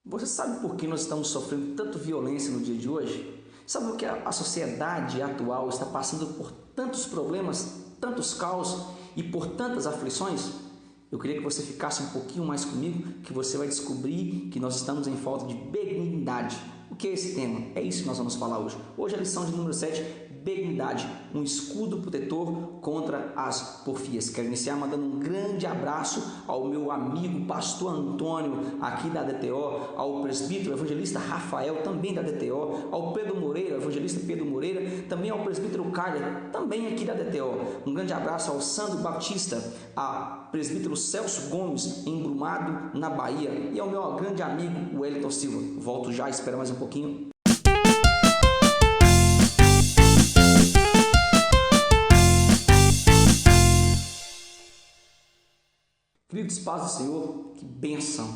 Você sabe por que nós estamos sofrendo tanta violência no dia de hoje? Sabe por que a sociedade atual está passando por tantos problemas, tantos caos e por tantas aflições? Eu queria que você ficasse um pouquinho mais comigo, que você vai descobrir que nós estamos em falta de benignidade. O que é esse tema? É isso que nós vamos falar hoje. Hoje é a lição de número 7, benignidade, um escudo protetor contra as porfias. Quero iniciar mandando um grande abraço ao meu amigo pastor Antônio, aqui da DTO, ao presbítero evangelista Rafael, também da DTO, ao Pedro Moreira, evangelista Pedro Moreira, também ao presbítero Carler, também aqui da DTO. Um grande abraço ao Sandro Batista, a presbítero Celso Gomes, em Brumado, na Bahia, e ao meu grande amigo Wellington Silva. Volto já, espera mais um pouquinho. Queridos, paz do Senhor, que bênção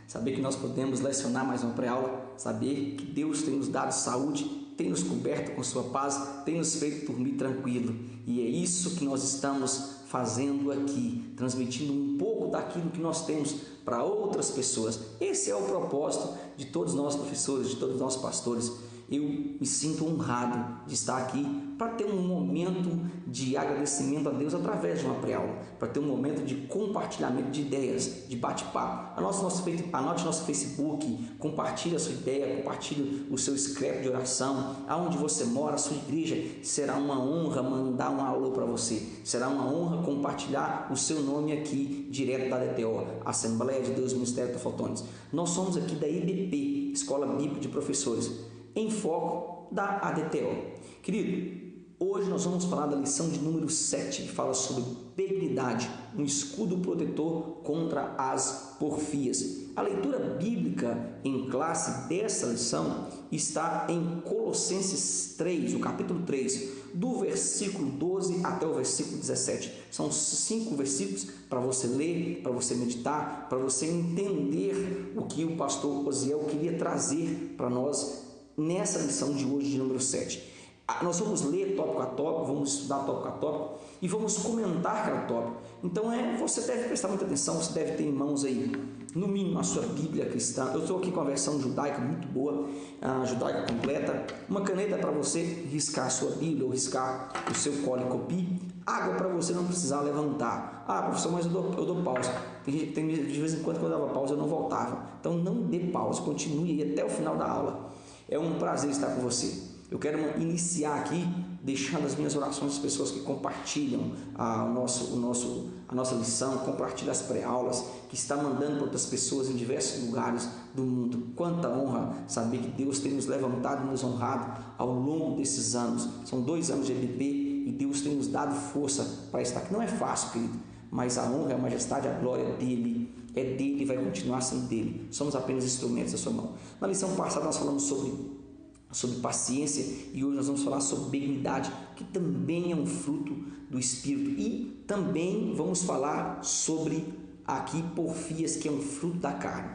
saber que nós podemos lecionar mais uma pré-aula, saber que Deus tem nos dado saúde, tem nos coberto com sua paz, tem nos feito dormir tranquilo, e é isso que nós estamos fazendo aqui, transmitindo um pouco daquilo que nós temos para outras pessoas. Esse é o propósito de todos nós professores, de todos nós pastores. Eu me sinto honrado de estar aqui para ter um momento de agradecimento a Deus através de uma pré-aula, para ter um momento de compartilhamento de ideias, de bate-papo. Anote nosso Facebook, compartilhe a sua ideia, compartilhe o seu script de oração, aonde você mora, a sua igreja. Será uma honra mandar uma aula para você, será uma honra compartilhar o seu nome aqui, direto da DTO, Assembleia de Deus Ministério Teofotones. Nós somos aqui da EBP, Escola Bíblica de Professores, em foco da ADTO. Querido, hoje nós vamos falar da lição de número 7, que fala sobre benignidade, um escudo protetor contra as porfias. A leitura bíblica em classe dessa lição está em Colossenses 3, o capítulo 3, do versículo 12 até o versículo 17. São 5 versículos para você ler, para você meditar, para você entender o que o pastor Osiel queria trazer para nós nessa lição de hoje, de número 7. Nós vamos ler tópico a tópico, vamos estudar tópico a tópico e vamos comentar cada tópico. Então você deve prestar muita atenção, você deve ter em mãos aí, no mínimo, a sua Bíblia cristã. Eu estou aqui com a versão judaica muito boa, a judaica completa, uma caneta para você riscar a sua Bíblia ou riscar o seu copy, água para você não precisar levantar. Professor, mas eu dou pausa. De vez em quando eu dava pausa eu não voltava. Então não dê pausa, continue aí até o final da aula. É um prazer estar com você. Eu quero iniciar aqui deixando as minhas orações às pessoas que compartilham a nossa lição, compartilham as pré-aulas, que está mandando para outras pessoas em diversos lugares do mundo. Quanta honra saber que Deus tem nos levantado e nos honrado ao longo desses anos. São 2 anos de EBP e Deus tem nos dado força para estar aqui. Não é fácil, querido, mas a honra, a majestade, a glória dele. É dele e vai continuar sendo dele. Somos apenas instrumentos da sua mão. Na lição passada nós falamos sobre paciência e hoje nós vamos falar sobre benignidade, que também é um fruto do Espírito, e também vamos falar sobre aqui porfias, que é um fruto da carne,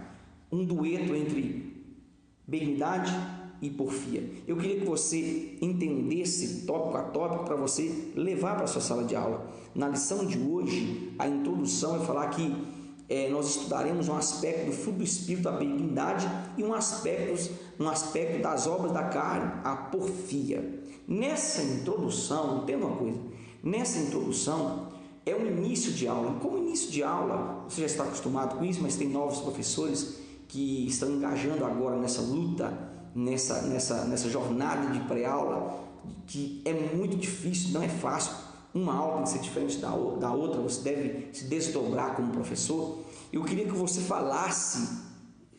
um dueto entre benignidade e porfia. Eu queria que você entendesse tópico a tópico para você levar para a sua sala de aula. Na lição de hoje, a introdução é falar que nós estudaremos um aspecto do fruto do Espírito, a benignidade, e um aspecto das obras da carne, a porfia. Nessa introdução, entenda uma coisa, nessa introdução é um início de aula. Como início de aula, você já está acostumado com isso, mas tem novos professores que estão engajando agora nessa luta, nessa jornada de pré-aula, que é muito difícil, não é fácil. Uma aula tem que ser diferente da outra, você deve se desdobrar como professor. Eu queria que você falasse,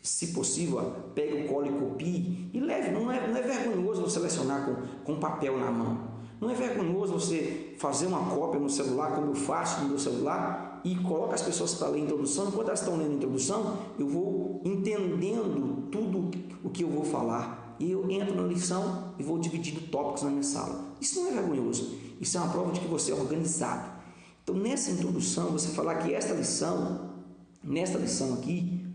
se possível, pegue o colo e copie e leve. Não é vergonhoso você lecionar com papel na mão. Não é vergonhoso você fazer uma cópia no celular, como eu faço no meu celular, e coloca as pessoas para ler a introdução. Enquanto elas estão lendo a introdução, eu vou entendendo tudo o que eu vou falar. E eu entro na lição e vou dividindo tópicos na minha sala. Isso não é vergonhoso. Isso é uma prova de que você é organizado. Então, nessa introdução, você falar que nesta lição aqui,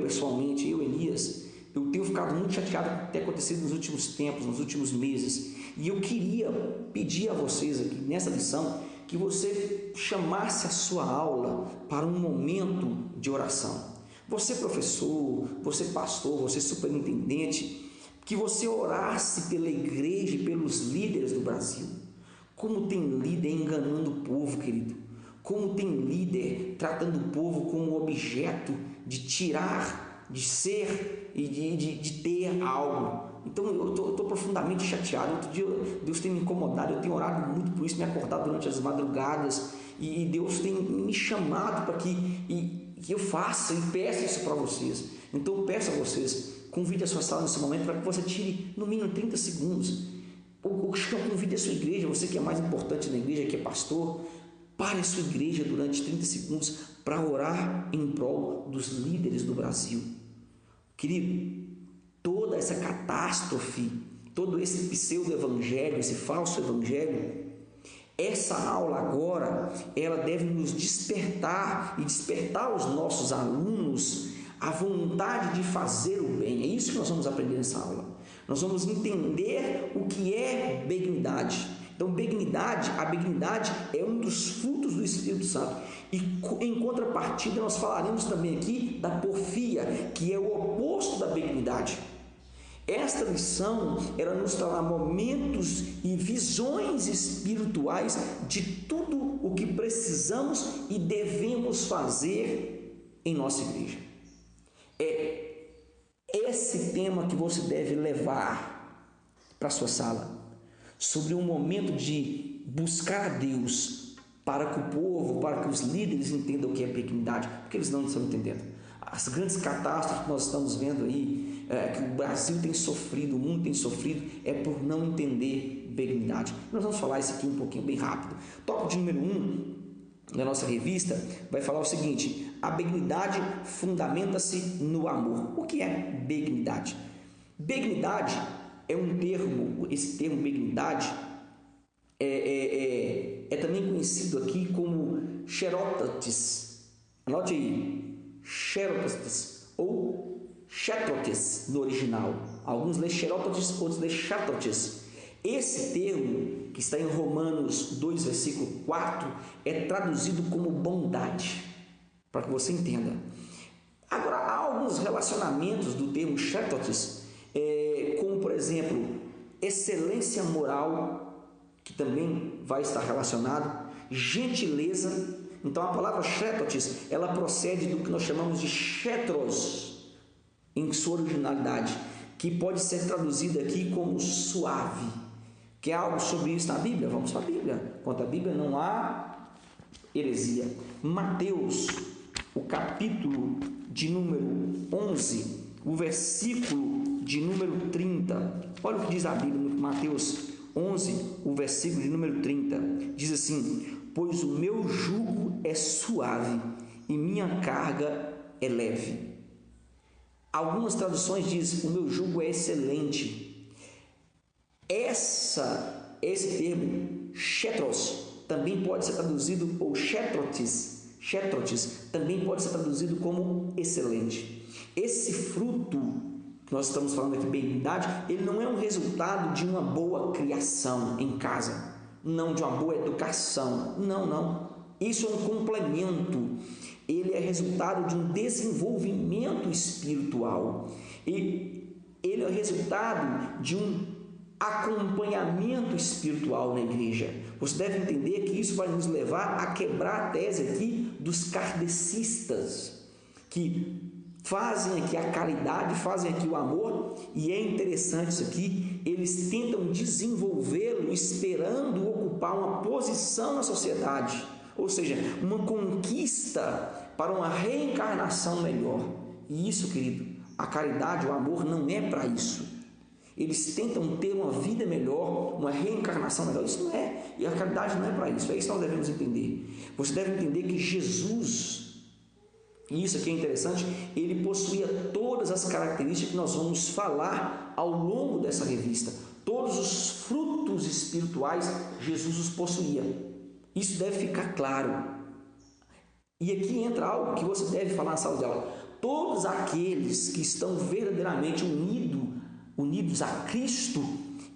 pessoalmente, Elias, eu tenho ficado muito chateado com o que tem acontecido nos últimos tempos, nos últimos meses. E eu queria pedir a vocês aqui, nessa lição, que você chamasse a sua aula para um momento de oração. Você professor, você pastor, você superintendente, que você orasse pela igreja e pelos líderes do Brasil. Como tem líder enganando o povo, querido. Como tem líder tratando o povo como objeto de tirar, de ser e de ter algo. Então eu estou profundamente chateado. Outro dia Deus tem me incomodado, eu tenho orado muito por isso, me acordado durante as madrugadas, e Deus tem me chamado para que eu faça e peça isso para vocês. Então eu peço a vocês, convide a sua sala nesse momento para que você tire no mínimo 30 segundos. Ou convide a sua igreja, você que é mais importante na igreja, que é pastor, pare a sua igreja durante 30 segundos para orar em prol dos líderes do Brasil. Querido, toda essa catástrofe, todo esse pseudo-evangelho, esse falso evangelho, essa aula agora, ela deve nos despertar e despertar os nossos alunos a vontade de fazer o bem. É isso que nós vamos aprender nessa aula. Nós vamos entender o que é benignidade. Então, a benignidade é um dos frutos do Espírito Santo. E em contrapartida, nós falaremos também aqui da porfia, que é o oposto da benignidade. Esta lição, ela nos trará momentos e visões espirituais de tudo o que precisamos e devemos fazer em nossa igreja. É esse tema que você deve levar para a sua sala, sobre um momento de buscar a Deus para que o povo, para que os líderes entendam o que é benignidade, porque eles não estão entendendo. As grandes catástrofes que nós estamos vendo aí, que o Brasil tem sofrido, o mundo tem sofrido, é por não entender benignidade. Nós vamos falar isso aqui um pouquinho bem rápido. Tópico de número 1 da nossa revista vai falar o seguinte: a benignidade fundamenta-se no amor. O que é benignidade? Benignidade é um termo, esse termo benignidade é também conhecido aqui como xerótates. Anote aí, xerótates ou xetrotes no original. Alguns lêem xerótates, outros lêem xetrotes. Esse termo, que está em Romanos 2, versículo 4, é traduzido como bondade, para que você entenda. Agora, há alguns relacionamentos do termo xetrotes, como, por exemplo, excelência moral, que também vai estar relacionado, gentileza. Então, a palavra xetrotes, ela procede do que nós chamamos de xetros, em sua originalidade, que pode ser traduzida aqui como suave. Quer algo sobre isso na Bíblia? Vamos para a Bíblia. Quanto à Bíblia, não há heresia. Mateus, o capítulo de número 11, o versículo de número 30. Olha o que diz a Bíblia, Mateus 11, o versículo de número 30. Diz assim: pois o meu jugo é suave e minha carga é leve. Algumas traduções dizem: o meu jugo é excelente. Esse termo, xetros, também pode ser traduzido, ou xetrotes, também pode ser traduzido como excelente. Esse fruto que nós estamos falando aqui, benignidade, ele não é um resultado de uma boa criação em casa, não de uma boa educação, não. Isso é um complemento. Ele é resultado de um desenvolvimento espiritual. E ele é resultado de um acompanhamento espiritual na igreja. Você deve entender que isso vai nos levar a quebrar a tese aqui dos kardecistas, que fazem aqui a caridade, fazem aqui o amor, e é interessante isso aqui, eles tentam desenvolvê-lo esperando ocupar uma posição na sociedade, ou seja, uma conquista para uma reencarnação melhor. E isso, querido, a caridade, o amor não é para isso. Eles tentam ter uma vida melhor, uma reencarnação melhor. Isso não é, e a caridade não é para isso. É isso que nós devemos entender. Você deve entender que Jesus, e isso aqui é interessante, ele possuía todas as características que nós vamos falar ao longo dessa revista. Todos os frutos espirituais, Jesus os possuía. Isso deve ficar claro. E aqui entra algo que você deve falar na sala de aula. Todos aqueles que estão verdadeiramente unidos a Cristo,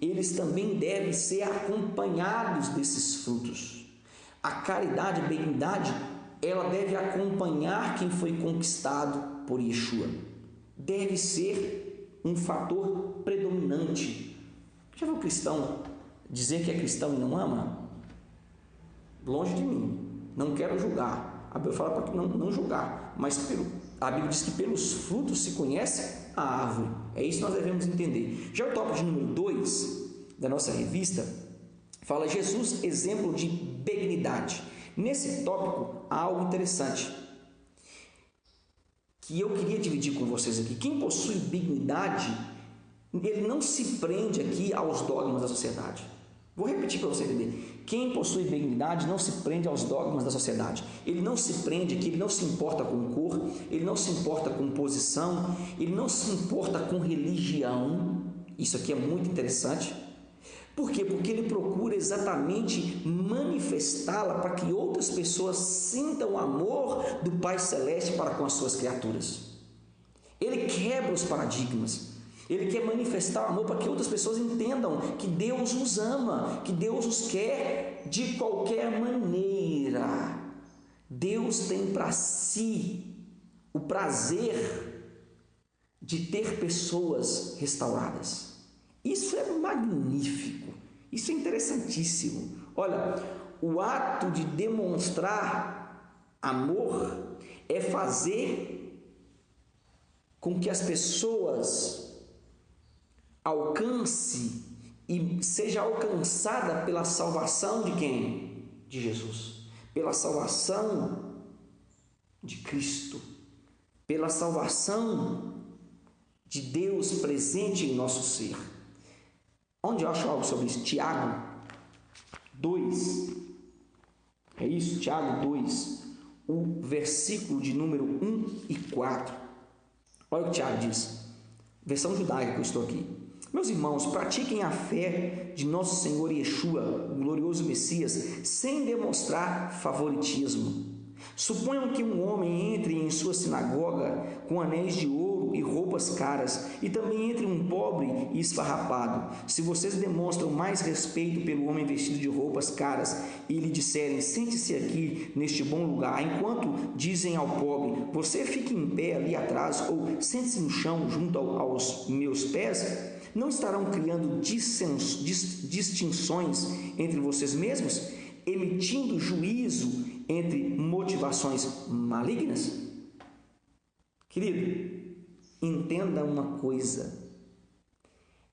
eles também devem ser acompanhados desses frutos. A caridade, a benignidade, ela deve acompanhar quem foi conquistado por Yeshua. Deve ser um fator predominante. Já viu o cristão dizer que é cristão e não ama? Longe de mim, não quero julgar. A Bíblia fala para não julgar, mas a Bíblia diz que pelos frutos se conhece a árvore. É isso que nós devemos entender. Já o tópico de número 2 da nossa revista fala Jesus, exemplo de benignidade. Nesse tópico há algo interessante que eu queria dividir com vocês aqui. Quem possui benignidade, ele não se prende aqui aos dogmas da sociedade. Vou repetir para você entender. Quem possui benignidade não se prende aos dogmas da sociedade. Ele não se prende aqui, ele não se importa com cor, ele não se importa com posição, ele não se importa com religião. Isso aqui é muito interessante. Por quê? Porque ele procura exatamente manifestá-la para que outras pessoas sintam o amor do Pai Celeste para com as suas criaturas. Ele quebra os paradigmas. Ele quer manifestar o amor para que outras pessoas entendam que Deus os ama, que Deus os quer de qualquer maneira. Deus tem para si o prazer de ter pessoas restauradas. Isso é magnífico, isso é interessantíssimo. Olha, o ato de demonstrar amor é fazer com que as pessoas alcance e seja alcançada pela salvação de quem? De Jesus. Pela salvação de Cristo. Pela salvação de Deus presente em nosso ser. Onde eu acho algo sobre isso? Tiago 2. É isso? Tiago 2. O versículo de número 1 e 4. Olha o que Tiago diz. Versão judaica que eu estou aqui. Meus irmãos, pratiquem a fé de nosso Senhor Yeshua, o glorioso Messias, sem demonstrar favoritismo. Suponham que um homem entre em sua sinagoga com anéis de ouro e roupas caras, e também entre um pobre e esfarrapado. Se vocês demonstram mais respeito pelo homem vestido de roupas caras e lhe disserem, sente-se aqui neste bom lugar, enquanto dizem ao pobre, você fique em pé ali atrás, ou sente-se no chão junto aos meus pés, não estarão criando distinções entre vocês mesmos, emitindo juízo entre motivações malignas? Querido, entenda uma coisa.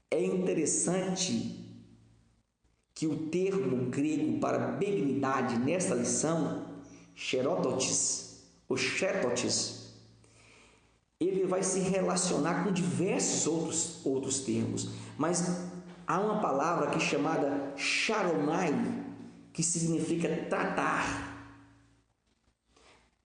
É interessante que o termo grego para benignidade nesta lição, cherototes, ou chetotes, ele vai se relacionar com diversos outros termos, mas há uma palavra aqui chamada charomai, que significa tratar.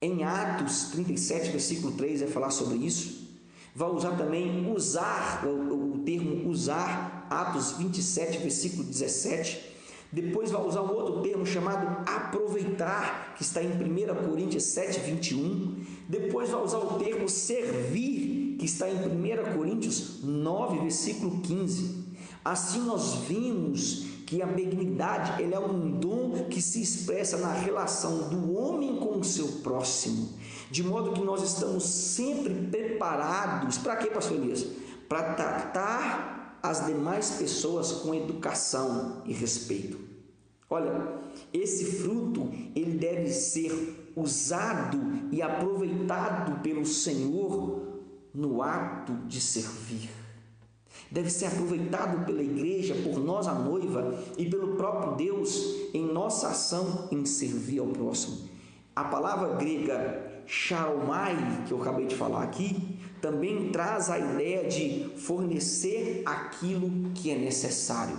Em Atos 37, versículo 3, vai falar sobre isso. Vai usar também o termo usar, Atos 27, versículo 17. Depois vai usar um outro termo chamado aproveitar, que está em 1 Coríntios 7, 21. Depois vai usar o termo servir, que está em 1 Coríntios 9, versículo 15. Assim nós vimos que a benignidade ele é um dom que se expressa na relação do homem com o seu próximo, de modo que nós estamos sempre preparados, para quê, pastor Elias? Para tratar as demais pessoas com educação e respeito. Olha, esse fruto ele deve ser usado e aproveitado pelo Senhor no ato de servir. Deve ser aproveitado pela igreja, por nós a noiva e pelo próprio Deus em nossa ação em servir ao próximo. A palavra grega charomai, que eu acabei de falar aqui, também traz a ideia de fornecer aquilo que é necessário.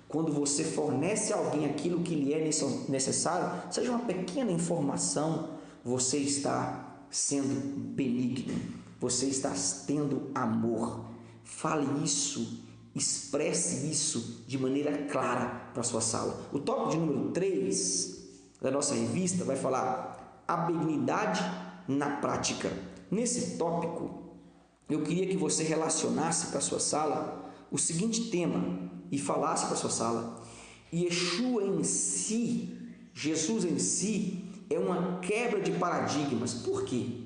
Quando você fornece a alguém aquilo que lhe é necessário, seja uma pequena informação, você está sendo benigno, você está tendo amor. Fale isso, expresse isso de maneira clara para a sua sala. O tópico de número 3 da nossa revista vai falar a benignidade na prática. Nesse tópico, eu queria que você relacionasse para a sua sala o seguinte tema e falasse para a sua sala. Yeshua em si, Jesus em si, é uma quebra de paradigmas. Por quê?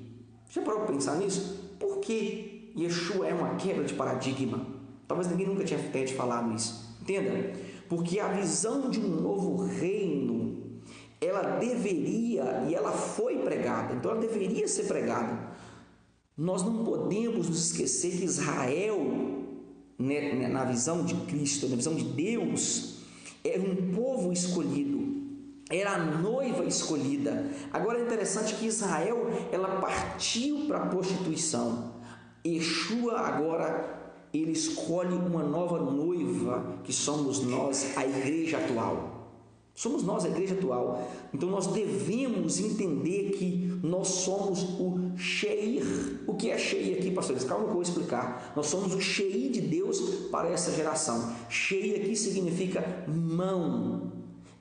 Já parou para pensar nisso? Por que Yeshua é uma quebra de paradigma? Talvez ninguém nunca tenha te falado isso. Entenda? Porque a visão de um novo reino, ela deveria, e ela foi pregada, então ela deveria ser pregada. Nós não podemos nos esquecer que Israel, na visão de Cristo, na visão de Deus, era um povo escolhido, era a noiva escolhida. Agora é interessante que Israel, ela partiu para a prostituição. Yeshua agora, ele escolhe uma nova noiva, que somos nós, a igreja atual. Somos nós a igreja atual. Então nós devemos entender que nós somos o Sheir. O que é Sheir aqui, pastores? Calma que eu vou explicar. Nós somos o Sheir de Deus para essa geração. Sheir aqui significa mão.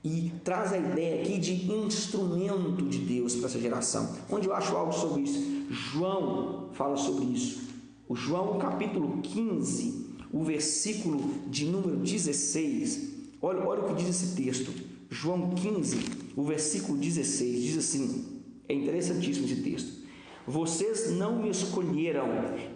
E traz a ideia aqui de instrumento de Deus para essa geração. Onde eu acho algo sobre isso? João fala sobre isso. O João capítulo 15, o versículo de número 16. Olha o que diz esse texto. João 15, o versículo 16, diz assim, é interessantíssimo esse texto. Vocês não me escolheram,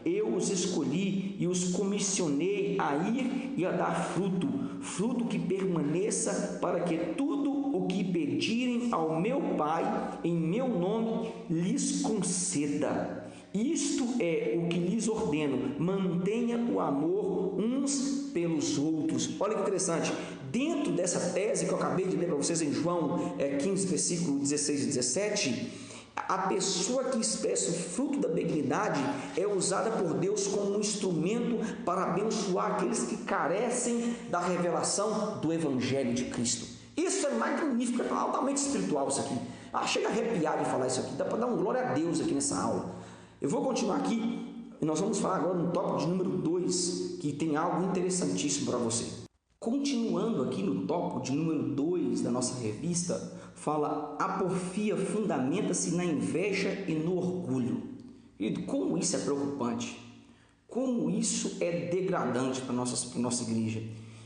eu os escolhi e os comissionei a ir e a dar fruto, fruto que permaneça, para que tudo o que pedirem ao meu Pai, em meu nome, lhes conceda. Isto é o que lhes ordeno, mantenha o amor uns pelos outros. Olha que interessante, dentro dessa tese que eu acabei de ler para vocês em João 15, versículo 16 e 17, a pessoa que expressa o fruto da benignidade é usada por Deus como um instrumento para abençoar aqueles que carecem da revelação do Evangelho de Cristo. Isso é magnífico, é altamente espiritual isso aqui. Chega a arrepiar de falar isso aqui, dá para dar um glória a Deus aqui nessa aula. Eu vou continuar aqui e nós vamos falar agora no tópico de número 2, que tem algo interessantíssimo para você. Continuando aqui no tópico de número 2 da nossa revista, fala: a porfia fundamenta-se na inveja e no orgulho. E como isso é preocupante, como isso é degradante para a nossa igreja.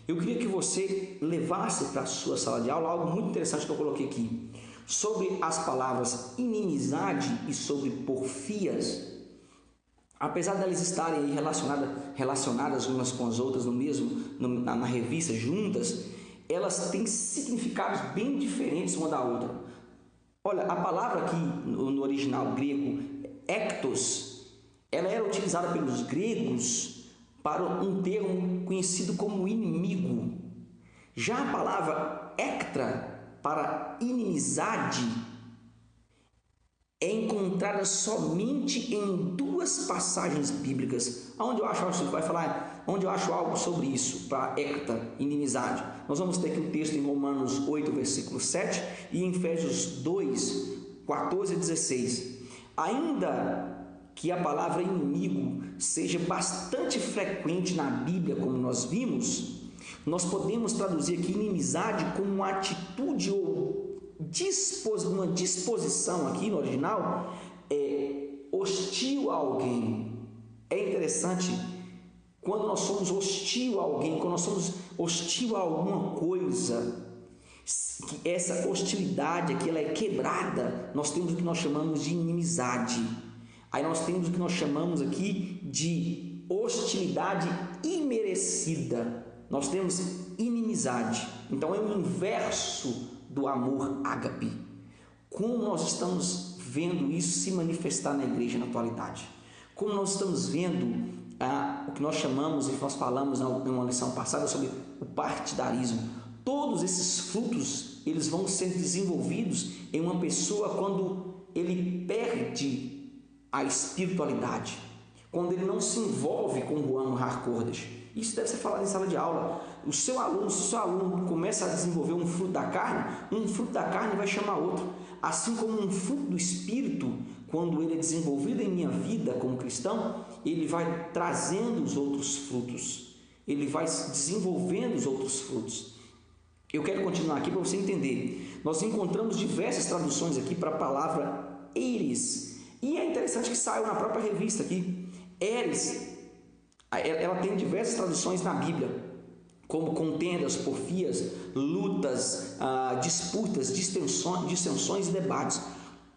Eu queria que você levasse para a sua sala de aula algo muito interessante que eu coloquei aqui, sobre as palavras inimizade e sobre porfias. Apesar delas estarem aí relacionadas umas com as outras na revista juntas, elas têm significados bem diferentes uma da outra. Olha, a palavra aqui no original grego, ektos, ela era utilizada pelos gregos para um termo conhecido como inimigo. Já a palavra ectra, para inimizade, é encontrada somente em 2 passagens bíblicas. Onde eu acho algo sobre isso, para ecta, inimizade. Nós vamos ter aqui o texto em Romanos 8, versículo 7 e em Efésios 2, 14 e 16. Ainda que a palavra inimigo seja bastante frequente na Bíblia, como nós vimos, nós podemos traduzir aqui inimizade como uma atitude ou uma disposição aqui no original hostil a alguém. É interessante quando nós somos hostil a alguém, quando nós somos hostil a alguma coisa, que essa hostilidade aqui ela é quebrada, nós temos o que nós chamamos de inimizade. Aí nós temos o que nós chamamos aqui de hostilidade imerecida. Nós temos inimizade. Então é o inverso do amor ágape. Como nós estamos vendo isso se manifestar na igreja na atualidade? Como nós estamos vendo o que nós chamamos e nós falamos em uma lição passada sobre o partidarismo? Todos esses frutos, eles vão ser desenvolvidos em uma pessoa quando ele perde a espiritualidade, quando ele não se envolve com o Ruach HaKodesh. Isso deve ser falado em sala de aula. Se o seu aluno começa a desenvolver um fruto da carne vai chamar outro. Assim como um fruto do Espírito, quando ele é desenvolvido em minha vida como cristão, ele vai trazendo os outros frutos. Ele vai desenvolvendo os outros frutos. Eu quero continuar aqui para você entender. Nós encontramos diversas traduções aqui para a palavra eres. E é interessante que saiu na própria revista aqui. Eres, ela tem diversas traduções na Bíblia, como contendas, porfias, lutas, disputas, dissensões e debates.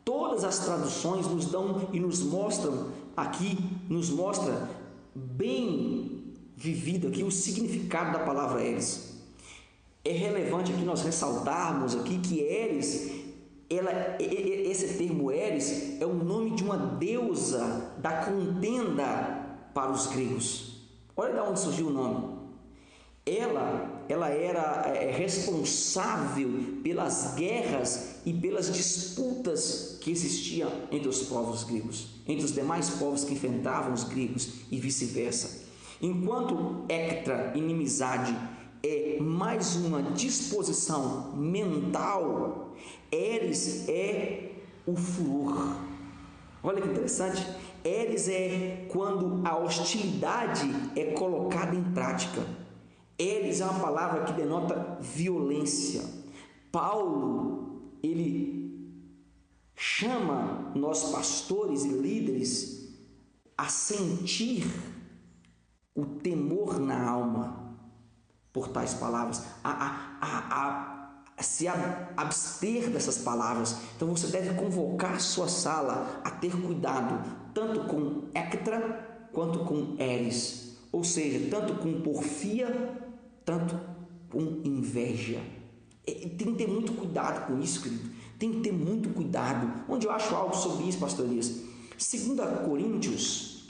Todas as traduções nos dão e nos mostram aqui nos mostra bem vivido aqui o significado da palavra Eres. É relevante aqui nós ressaltarmos aqui que Eres, esse termo Eres é o nome de uma deusa da contenda para os gregos. Olha de onde surgiu o nome. Ela era responsável pelas guerras e pelas disputas que existiam entre os povos gregos, entre os demais povos que enfrentavam os gregos e vice-versa. Enquanto Hectra, inimizade, é mais uma disposição mental, Eres é o furor. Olha que interessante. Eres é quando a hostilidade é colocada em prática. Eres é uma palavra que denota violência. Paulo, ele chama nós pastores e líderes a sentir o temor na alma por tais palavras, a se abster dessas palavras. Então você deve convocar sua sala a ter cuidado, tanto com Hectra quanto com Eres, ou seja, tanto com porfia, tanto com inveja. Tem que ter muito cuidado com isso, querido. Tem que ter muito cuidado. Onde eu acho algo sobre isso, pastor Elias? 2 Coríntios,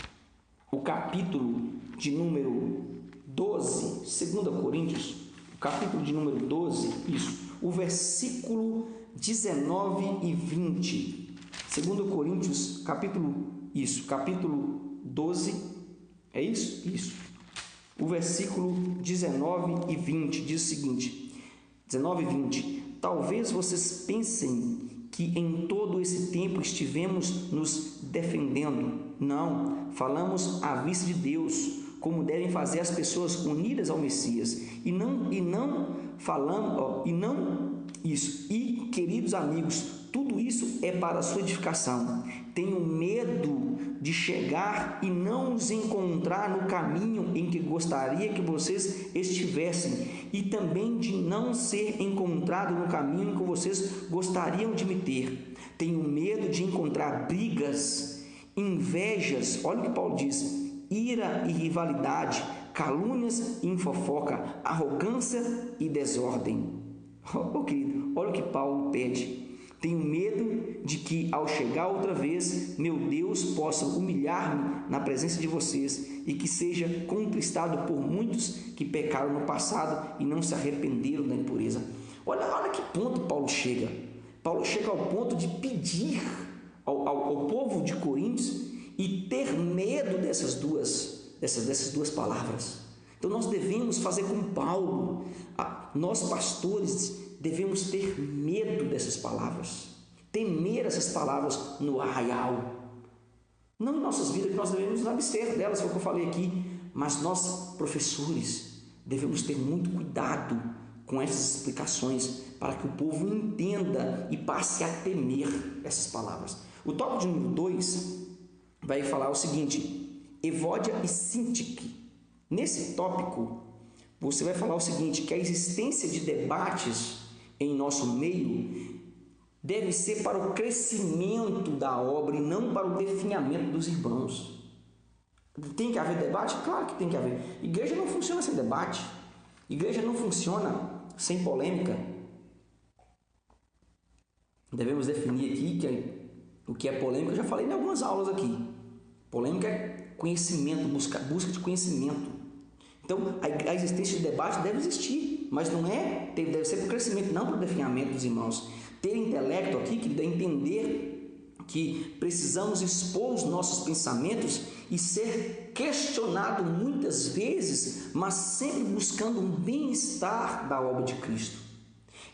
o capítulo de número 12, 2 Coríntios, o capítulo de número 12, isso, o versículo 19 e 20. 2 Coríntios, capítulo 12, é isso? Isso. O versículo 19 e 20 diz o seguinte, 19 e 20, talvez vocês pensem que em todo esse tempo estivemos nos defendendo. Não, falamos à vista de Deus, como devem fazer as pessoas unidas ao Messias, e queridos amigos, tudo isso é para a sua edificação. Tenho medo de chegar e não os encontrar no caminho em que gostaria que vocês estivessem, e também de não ser encontrado no caminho que vocês gostariam de me ter. Tenho medo de encontrar brigas, invejas, olha o que Paulo diz, ira e rivalidade, calúnias e fofoca, arrogância e desordem. Querido, olha o que Paulo pede. Tenho medo de que, ao chegar outra vez, meu Deus possa humilhar-me na presença de vocês e que seja contristado por muitos que pecaram no passado e não se arrependeram da impureza. Olha que ponto Paulo chega. Paulo chega ao ponto de pedir ao povo de Coríntios e ter medo dessas duas palavras. Então nós devemos fazer como Paulo. Nós pastores devemos ter medo dessas palavras, temer essas palavras no arraial. Não em nossas vidas, que nós devemos nos abster delas, foi o que eu falei aqui, mas nós, professores, devemos ter muito cuidado com essas explicações para que o povo entenda e passe a temer essas palavras. O tópico de número 2 vai falar o seguinte, Evódia e Sintique. Nesse tópico, você vai falar o seguinte, que a existência de debates em nosso meio deve ser para o crescimento da obra e não para o definhamento dos irmãos. Tem que haver debate? Claro que tem que haver. Igreja não funciona sem debate. Igreja não funciona sem polêmica. Devemos definir aqui que o que é polêmica, eu já falei em algumas aulas aqui. Polêmica é conhecimento, busca de conhecimento. Então, a existência de debate deve existir, mas deve ser para o crescimento, não para o definhamento dos irmãos. Ter intelecto aqui, que dá a entender que precisamos expor os nossos pensamentos e ser questionado muitas vezes, mas sempre buscando um bem-estar da obra de Cristo.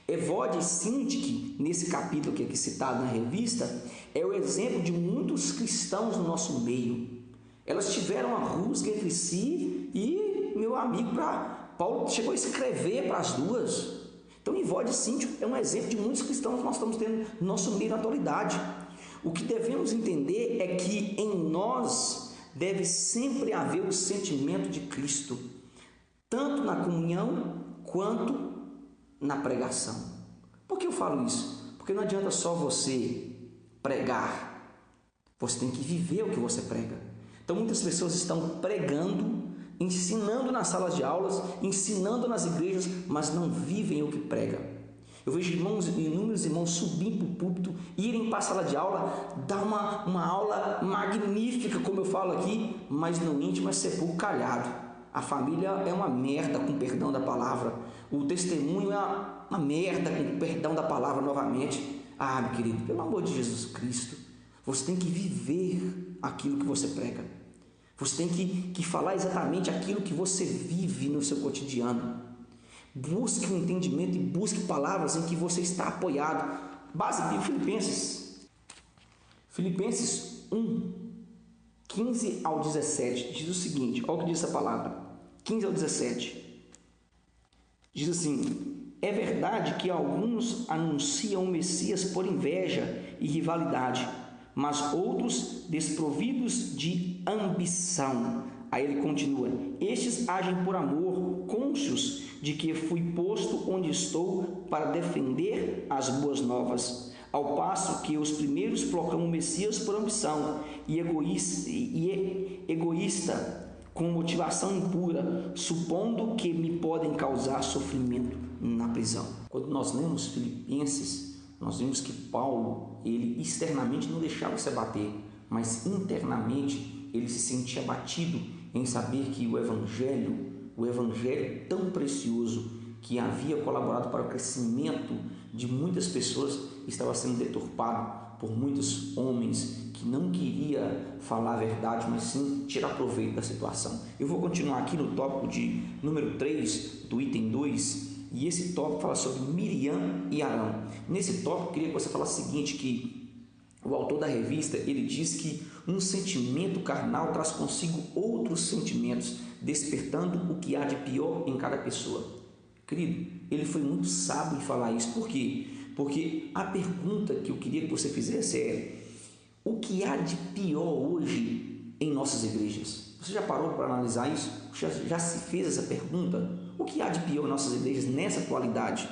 Evódia e Sintique, nesse capítulo que é aqui citado na revista, é o exemplo de muitos cristãos no nosso meio. Elas tiveram uma rusga entre si e meu amigo, Paulo chegou a escrever para as duas. Então, Evódia e Sintique é um exemplo de muitos cristãos que nós estamos tendo no nosso meio na atualidade. O que devemos entender é que em nós deve sempre haver o sentimento de Cristo, tanto na comunhão quanto na pregação. Por que eu falo isso? Porque não adianta só você pregar, você tem que viver o que você prega. Então muitas pessoas estão pregando, ensinando nas salas de aulas, ensinando nas igrejas, mas não vivem o que prega. Eu vejo inúmeros irmãos subirem para o púlpito, irem para a sala de aula, dar uma aula magnífica, como eu falo aqui, mas no íntimo é sepulcro calhado. A família é uma merda, com perdão da palavra. O testemunho é uma merda, com perdão da palavra novamente. Ah, meu querido, pelo amor de Jesus Cristo, você tem que viver aquilo que você prega. Você tem que falar exatamente aquilo que você vive no seu cotidiano. Busque um entendimento e busque palavras em que você está apoiado. Base bíblica, Filipenses 1, 15 ao 17, diz o seguinte, olha o que diz essa palavra, 15 ao 17. Diz assim: é verdade que alguns anunciam o Messias por inveja e rivalidade, mas outros desprovidos de ambição. Aí ele continua: estes agem por amor, cônscios de que fui posto onde estou para defender as boas novas, ao passo que os primeiros proclamam o Messias por ambição e egoísta, com motivação impura, supondo que me podem causar sofrimento na prisão. Quando nós lemos Filipenses, nós vemos que Paulo, ele externamente não deixava se abater, mas internamente ele se sentia abatido em saber que o evangelho tão precioso que havia colaborado para o crescimento de muitas pessoas estava sendo deturpado por muitos homens que não queria falar a verdade, mas sim tirar proveito da situação. Eu vou continuar aqui no tópico de número 3 do item 2, e esse tópico fala sobre Miriam e Arão. Nesse tópico eu queria que você falasse o seguinte, que o autor da revista, ele diz que um sentimento carnal traz consigo outros sentimentos, despertando o que há de pior em cada pessoa. Querido, ele foi muito sábio em falar isso. Por quê? Porque a pergunta que eu queria que você fizesse é: o que há de pior hoje em nossas igrejas? Você já parou para analisar isso? Já se fez essa pergunta? O que há de pior em nossas igrejas nessa atualidade?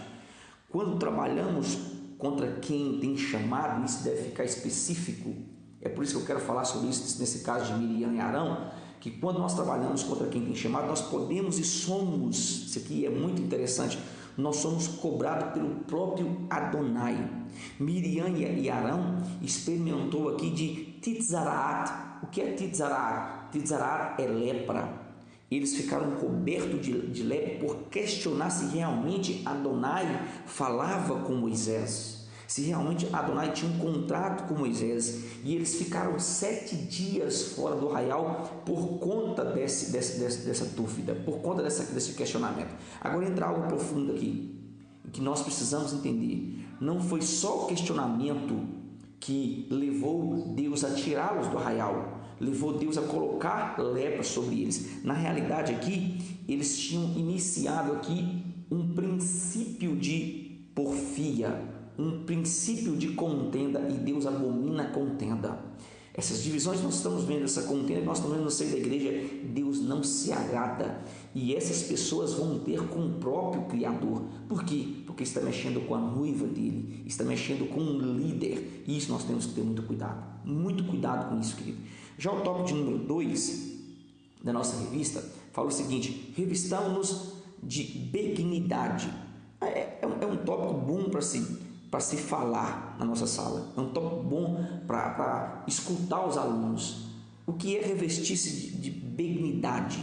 Quando trabalhamos contra quem tem chamado, isso deve ficar específico. É por isso que eu quero falar sobre isso nesse caso de Miriam e Arão, que quando nós trabalhamos contra quem tem chamado, nós podemos e somos, isso aqui é muito interessante, nós somos cobrados pelo próprio Adonai. Miriam e Arão experimentou aqui de Titzaraat. O que é Titzaraat? Titzaraat é lepra. Eles ficaram cobertos de lepra por questionar se realmente Adonai falava com Moisés, se realmente Adonai tinha um contrato com Moisés. E eles ficaram 7 dias fora do arraial por conta dessa dúvida, por conta desse questionamento. Agora entra algo profundo aqui, que nós precisamos entender. Não foi só o questionamento que levou Deus a tirá-los do arraial, levou Deus a colocar lepra sobre eles. Na realidade aqui, eles tinham iniciado aqui um princípio de porfia, um princípio de contenda, e Deus abomina a contenda. Essas divisões nós estamos vendo, essa contenda que nós estamos vendo no seio da igreja, Deus não se agrada, e essas pessoas vão ter com o próprio Criador. Por quê? Porque está mexendo com a noiva dele, está mexendo com um líder, e isso nós temos que ter muito cuidado com isso, querido. Já o tópico de número 2 da nossa revista fala o seguinte: revistamos-nos de benignidade. É um tópico bom para se falar na nossa sala, é um tópico bom para escutar os alunos. O que é revestir-se de benignidade?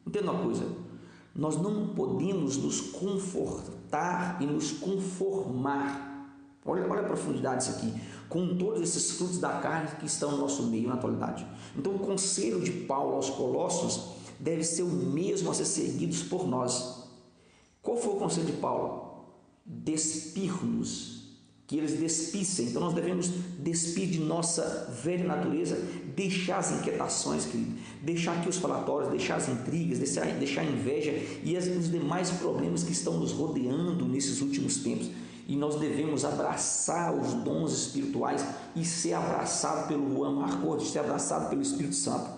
Entenda uma coisa: nós não podemos nos confortar e nos conformar. Olha a profundidade disso aqui, com todos esses frutos da carne que estão no nosso meio na atualidade. Então o conselho de Paulo aos Colossos deve ser o mesmo a ser seguidos por nós. Qual foi o conselho de Paulo? Despir-nos, que eles despissem. Então nós devemos despir de nossa velha natureza, deixar as inquietações, querido, deixar aqui os falatórios, deixar as intrigas, deixar a inveja e os demais problemas que estão nos rodeando nesses últimos tempos. E nós devemos abraçar os dons espirituais e ser abraçado pelo Juan Marcos, ser abraçado pelo Espírito Santo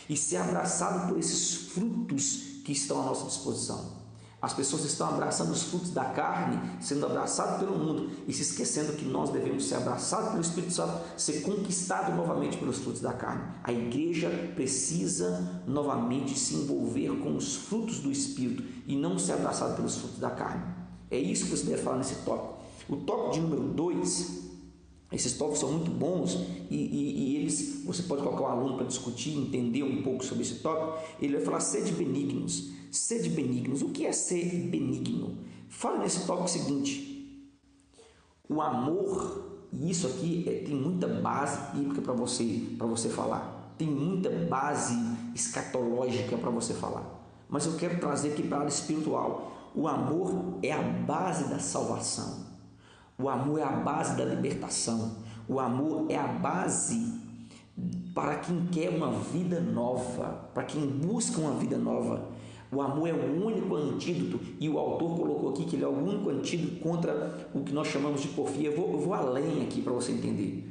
e ser abraçado por esses frutos que estão à nossa disposição. As pessoas estão abraçando os frutos da carne, sendo abraçados pelo mundo e se esquecendo que nós devemos ser abraçados pelo Espírito Santo, ser conquistados novamente pelos frutos da carne. A igreja precisa novamente se envolver com os frutos do Espírito e não ser abraçado pelos frutos da carne. É isso que você deve falar nesse tópico. O tópico de número 2, esses tópicos são muito bons e eles, você pode colocar um aluno para discutir, entender um pouco sobre esse tópico. Ele vai falar sede benignos. Sede benignos. O que é ser benigno? Fala nesse tópico o seguinte: o amor, e isso aqui tem muita base bíblica para você falar, tem muita base escatológica para você falar, mas eu quero trazer aqui para a área espiritual. O amor é a base da salvação. O amor é a base da libertação. O amor é a base para quem quer uma vida nova, para quem busca uma vida nova. O amor é o único antídoto, e o autor colocou aqui que ele é o único antídoto contra o que nós chamamos de porfia. Eu vou além aqui para você entender.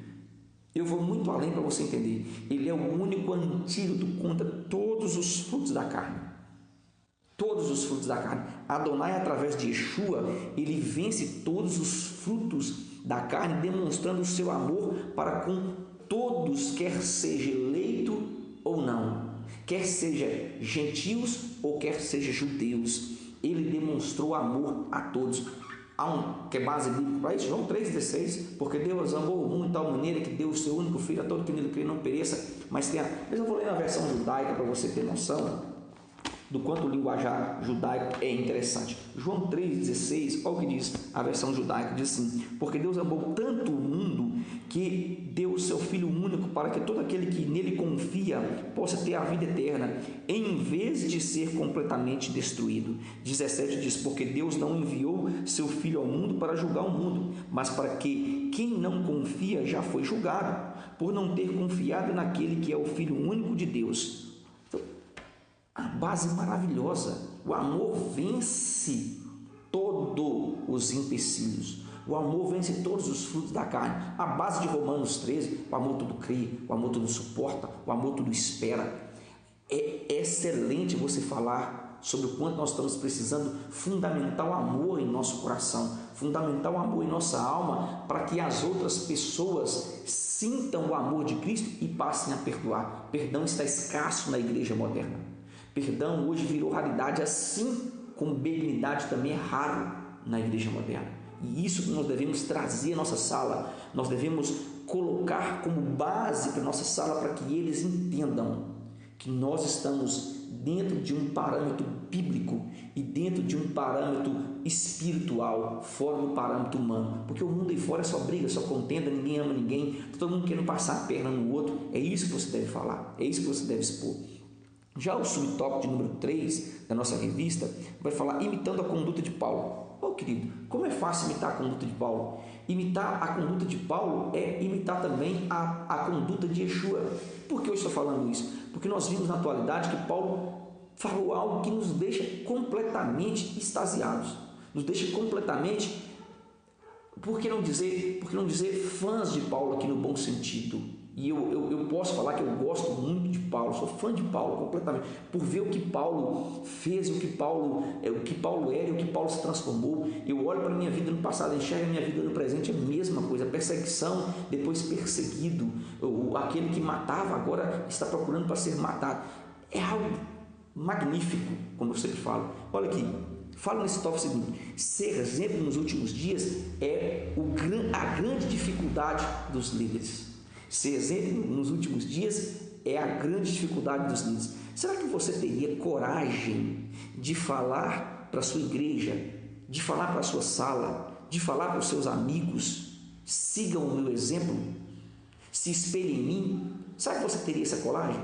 Eu vou muito além para você entender. Ele é o único antídoto contra todos os frutos da carne. Todos os frutos da carne. Adonai, através de Yeshua, ele vence todos os frutos da carne, demonstrando o seu amor para com todos, quer seja eleito ou não, quer seja gentios ou quer seja judeus. Ele demonstrou amor a todos. Quer base bíblica para isso? João 3,16, porque Deus amou o mundo de tal maneira que deu o seu único filho a todo que nele crê não pereça, mas eu vou ler na versão judaica para você ter noção do quanto o linguajar judaico é interessante. João 3,16, olha o que diz a versão judaica, diz assim: porque Deus amou tanto o mundo que deu o seu Filho único para que todo aquele que nele confia possa ter a vida eterna, em vez de ser completamente destruído. 17 diz: porque Deus não enviou seu Filho ao mundo para julgar o mundo, mas para que quem não confia já foi julgado, por não ter confiado naquele que é o Filho único de Deus. A base maravilhosa. O amor vence todos os empecilhos. O amor vence todos os frutos da carne. A base de Romanos 13, o amor tudo crê, o amor tudo suporta, o amor tudo espera. É excelente você falar sobre o quanto nós estamos precisando fundamentar o amor em nosso coração, fundamentar o amor em nossa alma, para que as outras pessoas sintam o amor de Cristo e passem a perdoar. Perdão está escasso na igreja moderna. Perdão hoje virou raridade, assim como benignidade também é raro na igreja moderna. E isso que nós devemos trazer à nossa sala, nós devemos colocar como base para a nossa sala, para que eles entendam que nós estamos dentro de um parâmetro bíblico e dentro de um parâmetro espiritual, fora do parâmetro humano. Porque o mundo aí fora é só briga, só contenda, ninguém ama ninguém, todo mundo querendo passar a perna no outro. É isso que você deve falar, é isso que você deve expor. Já o subtópico de número 3 da nossa revista vai falar imitando a conduta de Paulo. Querido, como é fácil imitar a conduta de Paulo? Imitar a conduta de Paulo é imitar também a conduta de Yeshua. Por que eu estou falando isso? Porque nós vimos na atualidade que Paulo falou algo que nos deixa completamente extasiados, nos deixa completamente, por que não dizer fãs de Paulo aqui no bom sentido. E eu posso falar que eu gosto muito de Paulo, sou fã de Paulo completamente, por ver o que Paulo fez, o que Paulo era e o que Paulo se transformou. Eu olho para a minha vida no passado, enxergo a minha vida no presente, é a mesma coisa, perseguição, depois perseguido, aquele que matava agora está procurando para ser matado. É algo magnífico, como eu sempre falo. Olha aqui, fala nesse tópico seguinte: ser exemplo nos últimos dias é a grande dificuldade dos líderes. Ser exemplo nos últimos dias é a grande dificuldade dos líderes. Será que você teria coragem de falar para a sua igreja, de falar para a sua sala, de falar para os seus amigos: sigam o meu exemplo, se espelhem em mim? Será que você teria essa coragem?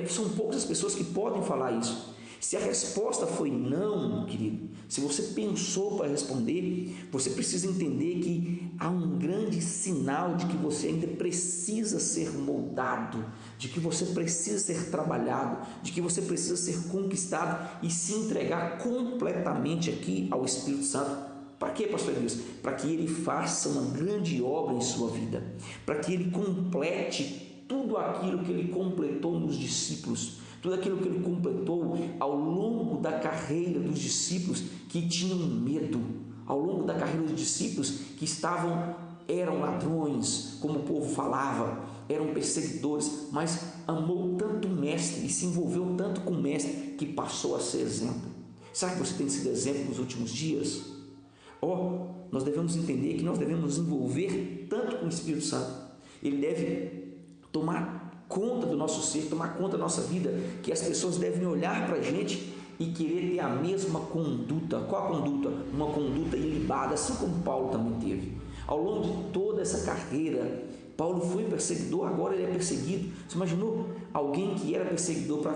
São poucas as pessoas que podem falar isso. Se a resposta foi não, querido, se você pensou para responder, você precisa entender que há um grande sinal de que você ainda precisa ser moldado, de que você precisa ser trabalhado, de que você precisa ser conquistado e se entregar completamente aqui ao Espírito Santo. Para quê, pastor Edilson? Para que ele faça uma grande obra em sua vida, para que ele complete tudo aquilo que ele completou nos discípulos, tudo aquilo que ele completou ao longo da carreira dos discípulos que tinham medo, ao longo da carreira dos discípulos que eram ladrões, como o povo falava, eram perseguidores, mas amou tanto o mestre e se envolveu tanto com o mestre que passou a ser exemplo. Será que você tem sido exemplo nos últimos dias? Nós devemos entender que nós devemos nos envolver tanto com o Espírito Santo. Ele deve tomar conta do nosso ser, tomar conta da nossa vida, que as pessoas devem olhar para a gente e querer ter a mesma conduta. Qual a conduta? Uma conduta ilibada, assim como Paulo também teve. Ao longo de toda essa carreira, Paulo foi perseguidor, agora ele é perseguido. Você imaginou alguém que era perseguidor para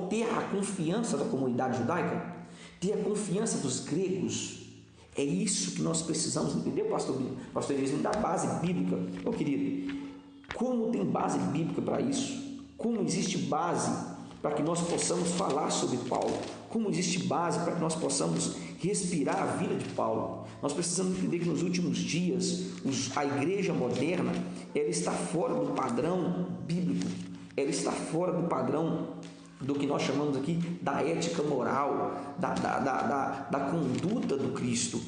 ter a confiança da comunidade judaica? Ter a confiança dos gregos? É isso que nós precisamos entender, pastor Elias, me dá base bíblica. Querido, como tem base bíblica para isso? Como existe base para que nós possamos falar sobre Paulo? Como existe base para que nós possamos respirar a vida de Paulo? Nós precisamos entender que nos últimos dias a igreja moderna ela está fora do padrão bíblico, ela está fora do padrão do que nós chamamos aqui da ética moral, da conduta do Cristo.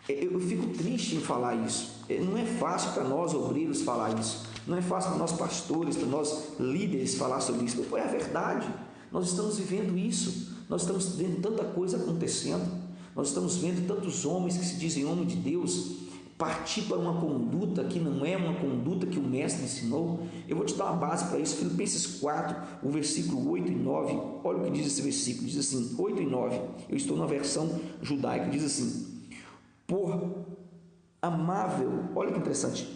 Eu fico triste em falar isso. Não é fácil para nós obreiros falar isso. Não é fácil para nós pastores, para nós líderes falar sobre isso. Não é a verdade. Nós estamos vivendo isso. Nós estamos vendo tanta coisa acontecendo. Nós estamos vendo tantos homens que se dizem homens de Deus partir para uma conduta que não é uma conduta que o mestre ensinou. Eu vou te dar uma base para isso. Filipenses 4, o versículo 8 e 9. Olha o que diz esse versículo. Diz assim, 8 e 9. Eu estou na versão judaica. Diz assim, por amável, olha que interessante.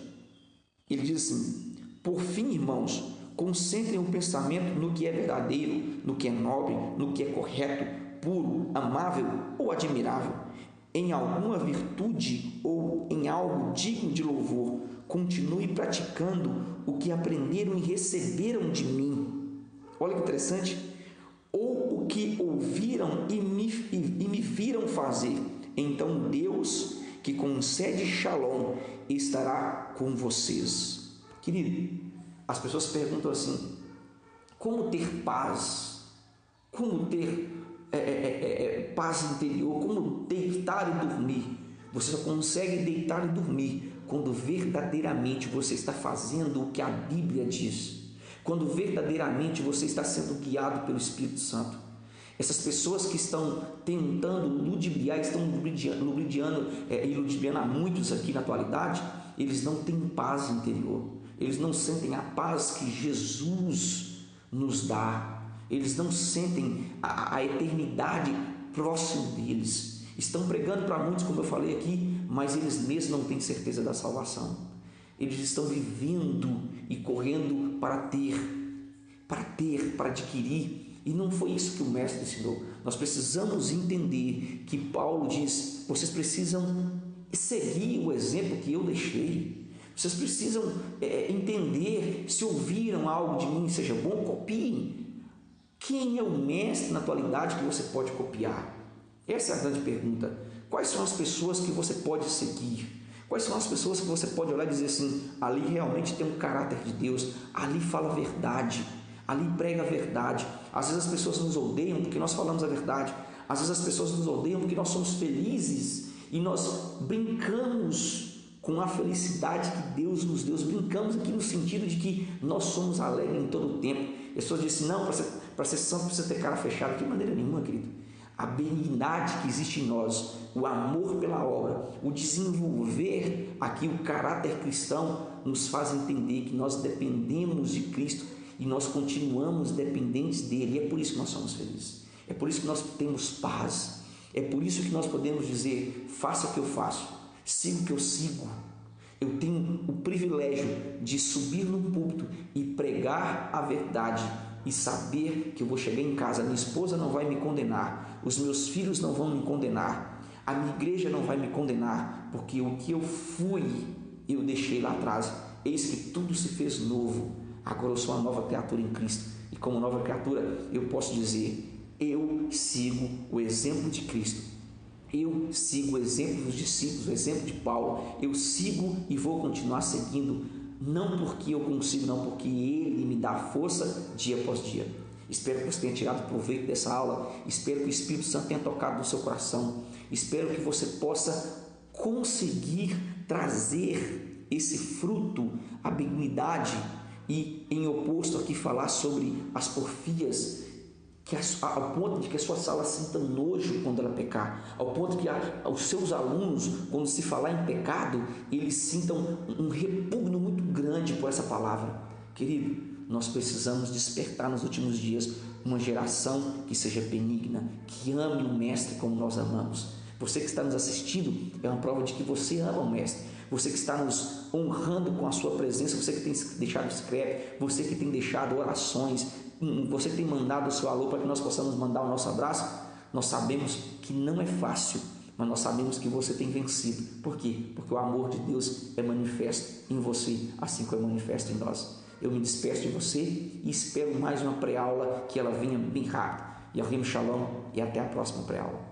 Ele diz assim, por fim, irmãos, concentrem o pensamento no que é verdadeiro, no que é nobre, no que é correto, puro, amável ou admirável. Em alguma virtude ou em algo digno de louvor, continue praticando o que aprenderam e receberam de mim. Olha que interessante. Ou o que ouviram e me viram fazer. Então Deus, que concede Shalom, estará com vocês. Querido, as pessoas perguntam assim, como ter paz? Como ter paz interior? Como deitar e dormir? Você só consegue deitar e dormir quando verdadeiramente você está fazendo o que a Bíblia diz. Quando verdadeiramente você está sendo guiado pelo Espírito Santo. Essas pessoas que estão tentando ludibriar, estão ludibriando a muitos aqui na atualidade, eles não têm paz interior. Eles não sentem a paz que Jesus nos dá. Eles não sentem a eternidade próximo deles. Estão pregando para muitos, como eu falei aqui, mas eles mesmos não têm certeza da salvação. Eles estão vivendo e correndo para adquirir. E não foi isso que o mestre ensinou. Nós precisamos entender que Paulo diz, vocês precisam seguir o exemplo que eu deixei. Vocês precisam entender, se ouviram algo de mim, seja bom, copiem. Quem é o mestre na atualidade que você pode copiar? Essa é a grande pergunta. Quais são as pessoas que você pode seguir? Quais são as pessoas que você pode olhar e dizer assim, ali realmente tem um caráter de Deus, ali fala a verdade, ali prega a verdade. Às vezes as pessoas nos odeiam porque nós falamos a verdade. Às vezes as pessoas nos odeiam porque nós somos felizes e nós brincamos com a felicidade que Deus nos deu. Brincamos aqui no sentido de que nós somos alegres em todo o tempo. As pessoas dizem, não, para ser santo precisa ter cara fechada. De maneira nenhuma, querido. A benignidade que existe em nós, o amor pela obra, o desenvolver aqui o caráter cristão nos faz entender que nós dependemos de Cristo e nós continuamos dependentes dele. E é por isso que nós somos felizes. É por isso que nós temos paz. É por isso que nós podemos dizer, faça o que eu faço, siga o que eu sigo. Eu tenho o privilégio de subir no púlpito e pregar a verdade e saber que eu vou chegar em casa, minha esposa não vai me condenar, os meus filhos não vão me condenar, a minha igreja não vai me condenar, porque o que eu fui, eu deixei lá atrás. Eis que tudo se fez novo. Agora eu sou uma nova criatura em Cristo. E como nova criatura, eu posso dizer, eu sigo o exemplo de Cristo. Eu sigo o exemplo dos discípulos, o exemplo de Paulo. Eu sigo e vou continuar seguindo, não porque eu consigo, não, porque Ele me dá força dia após dia. Espero que você tenha tirado proveito dessa aula. Espero que o Espírito Santo tenha tocado no seu coração. Espero que você possa conseguir trazer esse fruto, a benignidade, e em oposto aqui falar sobre as porfias, ao ponto de que a sua sala sinta nojo quando ela pecar, ao ponto que os seus alunos, quando se falar em pecado, eles sintam um repugno muito grande por essa palavra. Querido, nós precisamos despertar nos últimos dias uma geração que seja benigna, que ame o Mestre como nós amamos. Você que está nos assistindo é uma prova de que você ama o Mestre. Você que está nos honrando com a sua presença, você que tem deixado escreve, você que tem deixado orações, você que tem mandado o seu alô para que nós possamos mandar o nosso abraço. Nós sabemos que não é fácil, mas nós sabemos que você tem vencido. Por quê? Porque o amor de Deus é manifesto em você, assim como é manifesto em nós. Eu me despeço de você e espero mais uma pré-aula, que ela venha bem rápido. Yahweh Shalom e até a próxima pré-aula.